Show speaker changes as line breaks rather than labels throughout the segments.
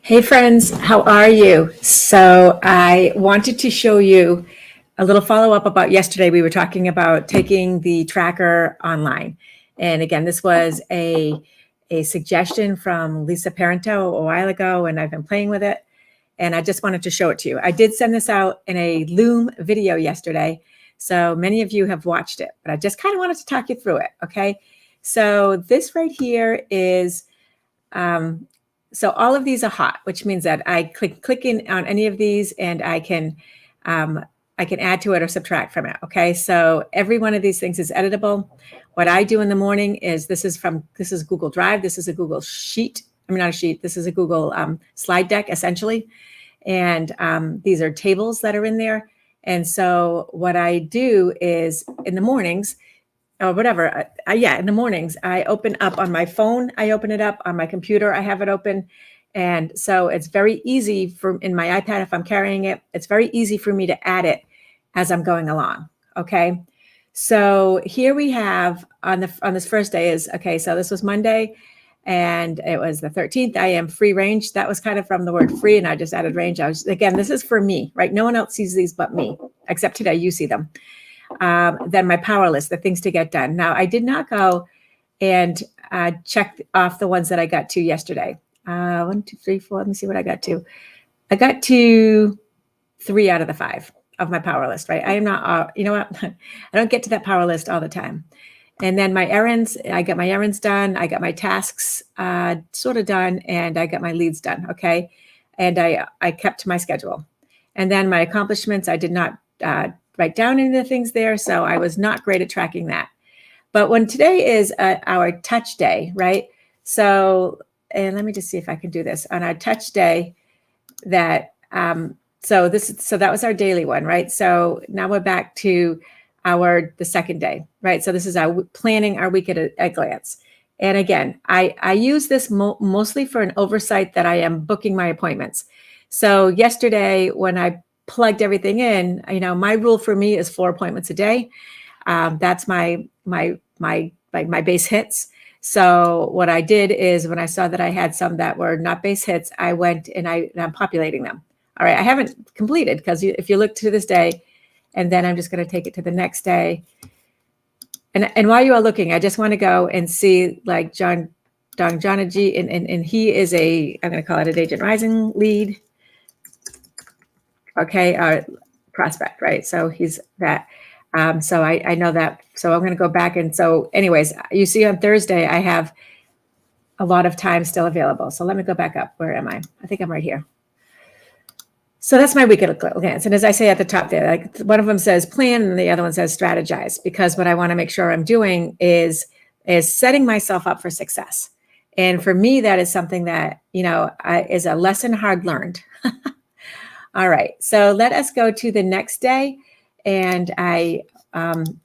Hey friends, how are you? So I wanted to show you a little follow-up about yesterday. We were talking about taking the tracker online. And again, this was a suggestion from Lisa Parento a while ago, and I've been playing with it. And I just wanted to show it to you. I did send this out in a Loom video yesterday. So many of you have watched it, but I just kind of wanted to talk you through it, okay? So this right here is so all of these are hot, which means that I click in on any of these and I can add to it or subtract from it. Okay, so every one of these things is editable. What I do in the morning is this is Google Drive. This is a Google Sheet. I mean, not a sheet. This is a Google slide deck essentially, and these are tables that are in there. And so what I do is in the mornings, or whatever. In the mornings, I open up on my phone. I open it up on my computer. I have it open. And so it's very easy in my iPad, if I'm carrying it, it's very easy for me to add it as I'm going along. Okay. So here we have on this first day is, okay, so this was Monday and it was the 13th. I am free range. That was kind of from the word free, and I just added range. Again, this is for me, right? No one else sees these but me, except today you see them. Then my power list, the things to get done. Now, I did not go and check off the ones that I got to yesterday. 1, 2, 3, 4. Let me see what I got to. I got to 3 out of the 5 of my power list, right? I am not, you know what? I don't get to that power list all the time. And then my errands, I got my errands done. I got my tasks sort of done, and I got my leads done, okay? And I kept to my schedule. And then my accomplishments, I did not write down any of the things there, so I was not great at tracking that. But when today is our touch day, right? So, and let me just see if I can do this on our touch day. That so that was our daily one, right? So now we're back to the second day, right? So this is our planning our week at a glance. And again, I use this mostly for an oversight that I am booking my appointments. So yesterday when I plugged everything in, my rule for me is 4 appointments a day. That's my base hits. So what I did is when I saw that I had some that were not base hits, I went and I'm populating them. All right, I haven't completed because if you look to this day, and then I'm just going to take it to the next day. And while you are looking, I just want to go and see like John Jonagy, and he is I'm going to call it an Agent Rising lead. Okay, prospect, right? So he's that. So I know that. So I'm going to go back. And so anyways, you see on Thursday, I have a lot of time still available. So let me go back up. Where am I? I think I'm right here. So that's my week at a glance. And as I say at the top there, like one of them says plan and the other one says strategize, because what I want to make sure I'm doing is setting myself up for success. And for me, that is something that, is a lesson hard learned. All right, so let us go to the next day, and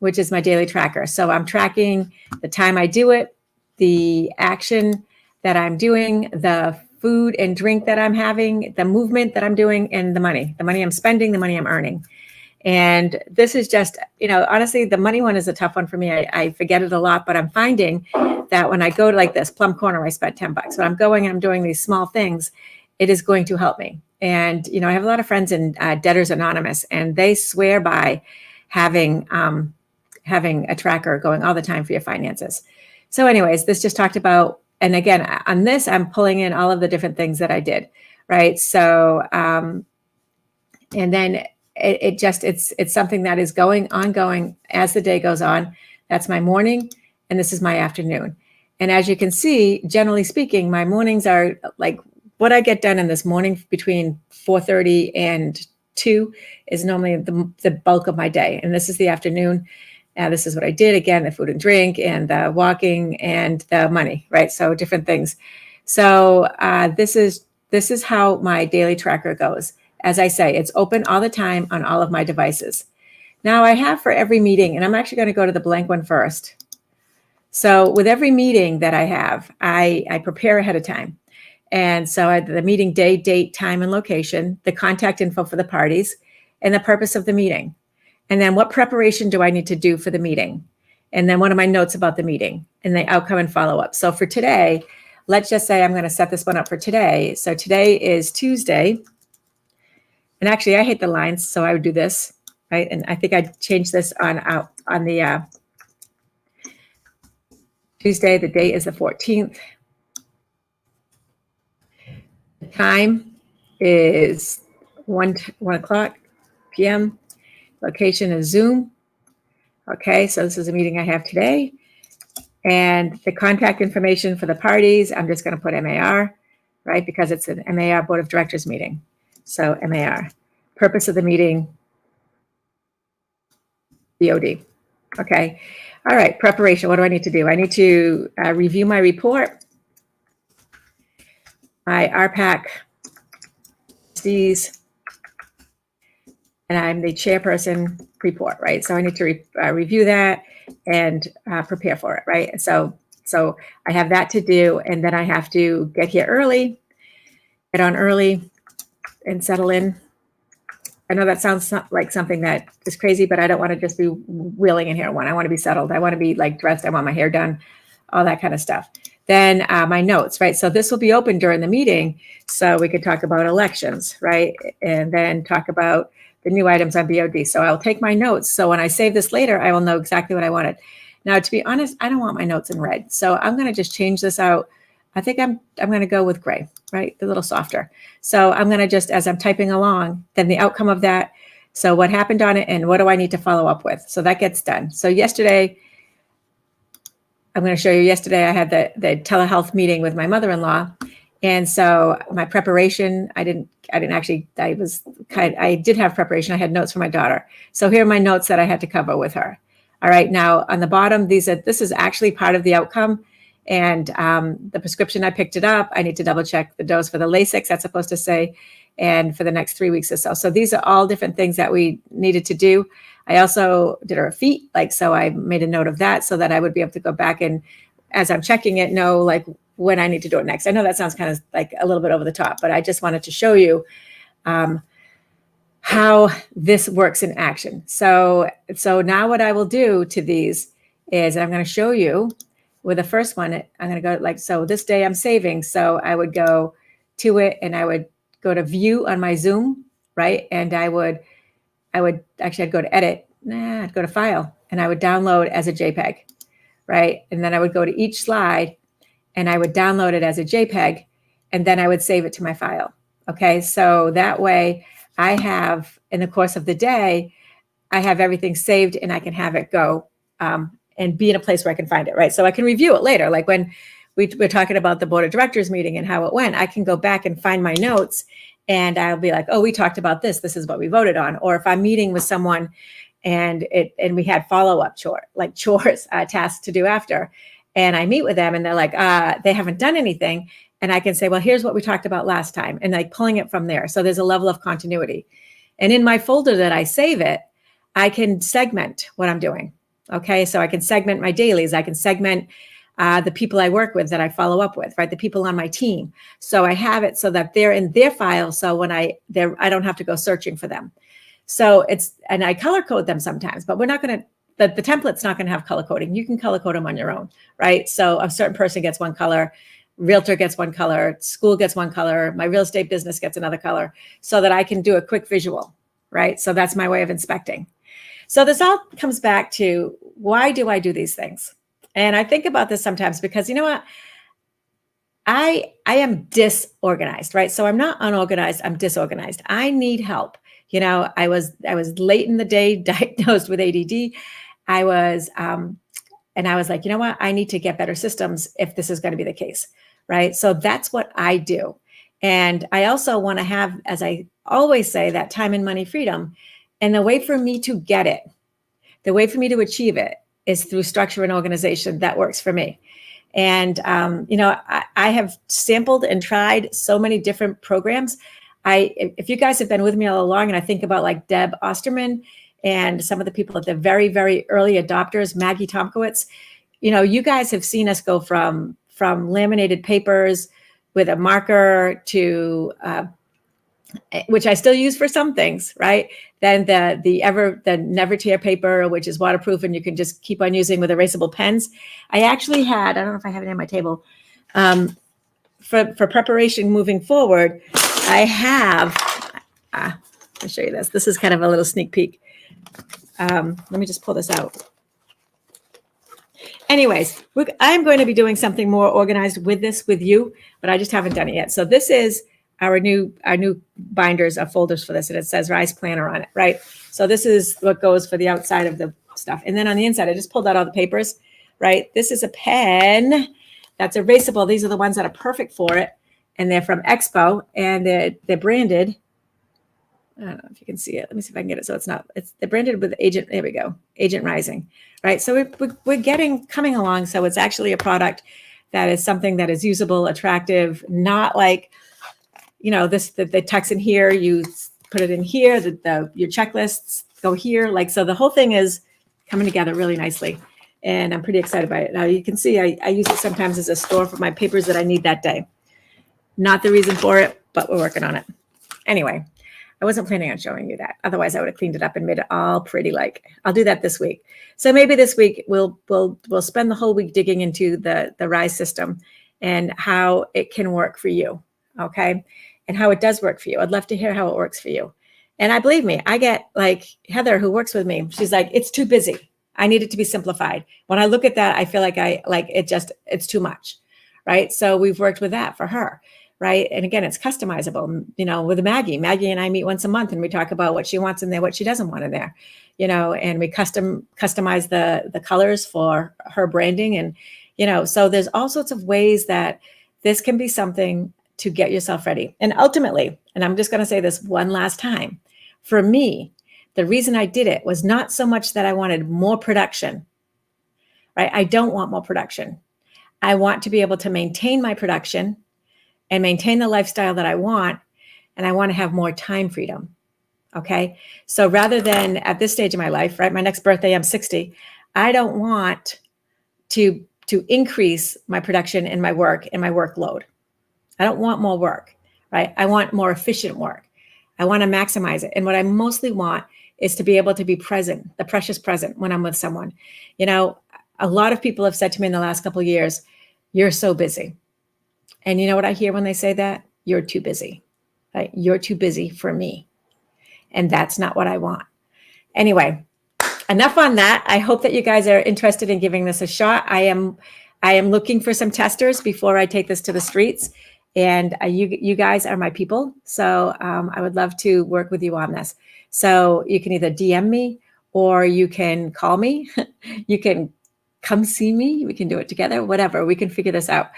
which is my daily tracker. So I'm tracking the time I do it, the action that I'm doing, the food and drink that I'm having, the movement that I'm doing, and the money I'm spending, the money I'm earning. And this is just, honestly, the money one is a tough one for me. I forget it a lot, but I'm finding that when I go to like this Plum Corner, I spent $10. When I'm going and I'm doing these small things, it is going to help me. And, I have a lot of friends in Debtors Anonymous, and they swear by having a tracker going all the time for your finances. So anyways, this just talked about, and again, on this, I'm pulling in all of the different things that I did, right? So, and then it's something that is ongoing as the day goes on. That's my morning, and this is my afternoon. And as you can see, generally speaking, my mornings are like, what I get done in this morning between 4:30 and 2 is normally the bulk of my day. And this is the afternoon. This is what I did. Again, the food and drink and the walking and the money, right? So different things. So this is how my daily tracker goes. As I say, it's open all the time on all of my devices. Now I have for every meeting, and I'm actually going to go to the blank one first. So with every meeting that I have, I prepare ahead of time. And so the meeting day, date, time, and location, the contact info for the parties, and the purpose of the meeting. And then what preparation do I need to do for the meeting? And then what are my notes about the meeting and the outcome and follow-up? So for today, let's just say I'm going to set this one up for today. So today is Tuesday. And actually, I hate the lines, so I would do this, right? And I think I'd change this on the Tuesday. The date is the 14th. The time is 1 o'clock p.m. Location is Zoom. Okay, so this is a meeting I have today. And the contact information for the parties, I'm just going to put MAR, right? Because it's an MAR Board of Directors meeting. So MAR. Purpose of the meeting, BOD. Okay. All right. Preparation. What do I need to do? I need to review my report, my RPAC, these, and I'm the chairperson report, right? So I need to review that and prepare for it, right? So I have that to do, and then I have to get here early, get on early, and settle in. I know that sounds like something that is crazy, but I don't want to just be wheeling in here at one. I want to be settled. I want to be like dressed. I want my hair done, all that kind of stuff. Then my notes, right? So this will be open during the meeting. So we could talk about elections, right? And then talk about the new items on BOD. So I'll take my notes. So when I save this later, I will know exactly what I wanted. Now, to be honest, I don't want my notes in red. So I'm going to just change this out. I think I'm going to go with gray, right? A little softer. So I'm going to just, as I'm typing along, then the outcome of that. So what happened on it and what do I need to follow up with? So that gets done. So yesterday, I'm going to show you yesterday, I had the telehealth meeting with my mother-in-law. And so my preparation, I did have preparation. I had notes for my daughter. So here are my notes that I had to cover with her. All right. Now on the bottom, this is actually part of the outcome. And the prescription, I picked it up. I need to double check the dose for the Lasix, that's supposed to say, and for the next 3 weeks or so. So these are all different things that we needed to do. I also did her feet, so I made a note of that so that I would be able to go back and, as I'm checking it, know when I need to do it next. I know that sounds kind of like a little bit over the top, but I just wanted to show you how this works in action. So now what I will do to these is I'm going to show you. With the first one, I'm going to go so this day I'm saving. So I would go to it and I would go to view on my Zoom, right? And I'd go to edit, I'd go to file and I would download as a JPEG, right? And then I would go to each slide and I would download it as a JPEG and then I would save it to my file. Okay. So that way I have, in the course of the day, I have everything saved and I can have it go, and be in a place where I can find it, right? So I can review it later. Like when we're talking about the board of directors meeting and how it went, I can go back and find my notes and I'll be like, oh, we talked about this. This is what we voted on. Or if I'm meeting with someone and we had follow-up chores, tasks to do after, and I meet with them and they're like, they haven't done anything. And I can say, well, here's what we talked about last time, and pulling it from there. So there's a level of continuity. And in my folder that I save it, I can segment what I'm doing. Okay, so I can segment my dailies. I can segment the people I work with that I follow up with, right? The people on my team. So I have it so that they're in their file. So when I don't have to go searching for them. So and I color code them sometimes, but we're not going to, the template's not going to have color coding. You can color code them on your own, right? So a certain person gets one color, realtor gets one color, school gets one color, my real estate business gets another color, so that I can do a quick visual, right? So that's my way of inspecting. So this all comes back to, why do I do these things? And I think about this sometimes because, you know what? I am disorganized, right? So I'm not unorganized, I'm disorganized. I need help. I was late in the day diagnosed with ADD. I was like, you know what? I need to get better systems if this is going to be the case, right? So that's what I do. And I also want to have, as I always say, that time and money freedom. And the way for me to get it, the way for me to achieve it is through structure and organization that works for me. And, I have sampled and tried so many different programs. If you guys have been with me all along, and I think about like Deb Osterman and some of the people at the very, very early adopters, Maggie Tomkowitz, you guys have seen us go from laminated papers with a marker to, which I still use for some things, right? Then the Never Tear paper, which is waterproof and you can just keep on using with erasable pens. I actually had, I don't know if I have it on my table. for preparation moving forward, I have, I'll show you this. This is kind of a little sneak peek. Let me just pull this out. Anyways, I'm going to be doing something more organized with this with you, but I just haven't done it yet. So this is our new binders of folders for this, and it says Rise Planner on it, right? So this is what goes for the outside of the stuff. And then on the inside, I just pulled out all the papers, right? This is a pen that's erasable. These are the ones that are perfect for it. And they're from Expo, and they're branded. I don't know if you can see it. Let me see if I can get it. So they're branded with Agent, there we go, Agent Rising, right? So we're coming along. So it's actually a product that is something that is usable, attractive, not like, the text in here, you put it in here, your checklists go here. Like, so the whole thing is coming together really nicely. And I'm pretty excited by it. Now you can see I use it sometimes as a store for my papers that I need that day. Not the reason for it, but we're working on it. Anyway, I wasn't planning on showing you that. Otherwise, I would have cleaned it up and made it all pretty. Like, I'll do that this week. So maybe this week we'll spend the whole week digging into the Rise system and how it can work for you, okay? And how it does work for you. I'd love to hear how it works for you. And believe me, I get like Heather, who works with me. She's like, it's too busy. I need it to be simplified. When I look at that, I feel like it's too much, right? So we've worked with that for her. Right. And again, it's customizable, with Maggie. Maggie and I meet once a month and we talk about what she wants in there, what she doesn't want in there, and we customize the colors for her branding. And, so there's all sorts of ways that this can be something to get yourself ready. And ultimately, and I'm just going to say this one last time, for me, the reason I did it was not so much that I wanted more production, right? I don't want more production. I want to be able to maintain my production and maintain the lifestyle that I want. And I want to have more time freedom. Okay. So rather than at this stage of my life, right, my next birthday, I'm 60. I don't want to increase my production and my work and my workload. I don't want more work, right? I want more efficient work. I want to maximize it. And what I mostly want is to be able to be present, the precious present when I'm with someone. A lot of people have said to me in the last couple of years, you're so busy. And you know what I hear when they say that? You're too busy, right? You're too busy for me. And that's not what I want. Anyway, enough on that. I hope that you guys are interested in giving this a shot. I am looking for some testers before I take this to the streets. And you guys are my people. So I would love to work with you on this. So you can either DM me or you can call me. You can come see me. We can do it together, whatever. We can figure this out.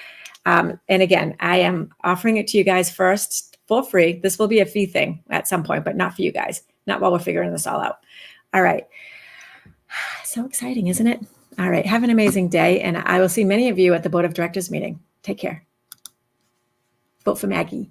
And again, I am offering it to you guys first for free. This will be a fee thing at some point, but not for you guys, not while we're figuring this all out. All right. So exciting, isn't it? All right. Have an amazing day. And I will see many of you at the Board of Directors meeting. Take care. Vote for Maggie.